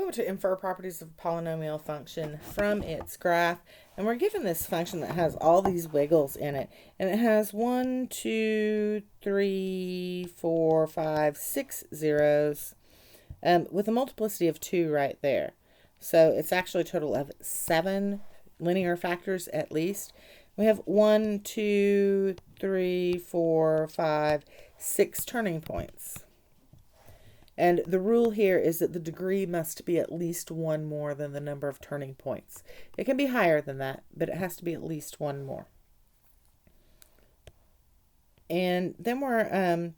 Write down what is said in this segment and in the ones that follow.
We want to infer properties of a polynomial function from its graph, and we're given this function that has all these wiggles in it, and it has 1, 2, 3, 4, 5, 6 zeros, with a multiplicity of 2 right there. So it's actually a total of 7 linear factors at least. We have 1, 2, 3, 4, 5, 6 turning points. And the rule here is that the degree must be at least one more than the number of turning points. It can be higher than that, but it has to be at least one more. And then we're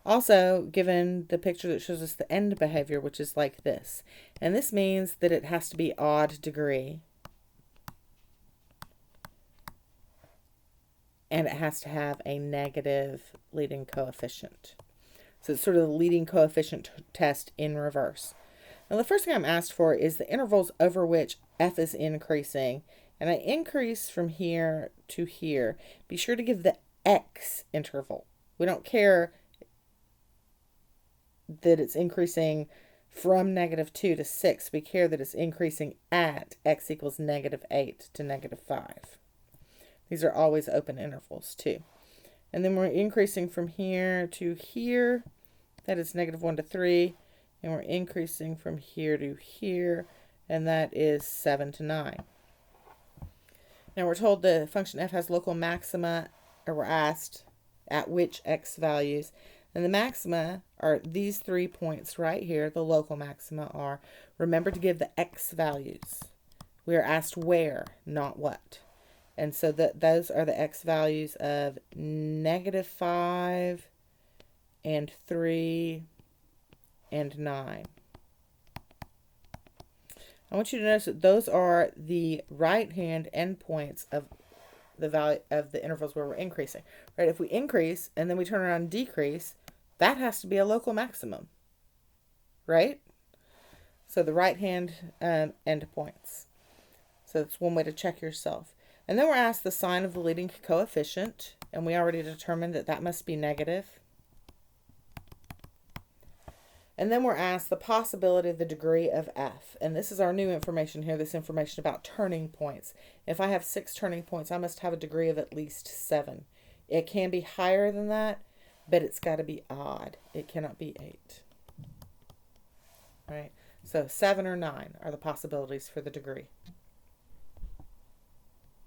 also given the picture that shows us the end behavior, which is like this. And this means that it has to be odd degree. And it has to have a negative leading coefficient. So it's sort of the leading coefficient test in reverse. Now the first thing I'm asked for is the intervals over which f is increasing. And I increase from here to here. Be sure to give the x interval. We don't care that it's increasing from -2 to 6. We care that it's increasing at x equals -8 to -5. These are always open intervals too. And then we're increasing from here to here. That is -1 to 3. And we're increasing from here to here. And that is 7 to 9. Now we're told the function f has local maxima, or we're asked at which x values. And the maxima are these 3 points right here. The local maxima are. Remember to give the x values. We are asked where, not what. And so those are the x values of -5 and 3 and 9. I want you to notice that those are the right-hand endpoints of the value of the intervals where we're increasing. Right? If we increase and then we turn around and decrease, that has to be a local maximum. Right? So the right-hand endpoints. So that's one way to check yourself. And then we're asked the sign of the leading coefficient, and we already determined that that must be negative. And then we're asked the possibility of the degree of f. And this is our new information here, this information about turning points. If I have 6 turning points, I must have a degree of at least 7. It can be higher than that, but it's got to be odd. It cannot be 8. All right, so 7 or 9 are the possibilities for the degree.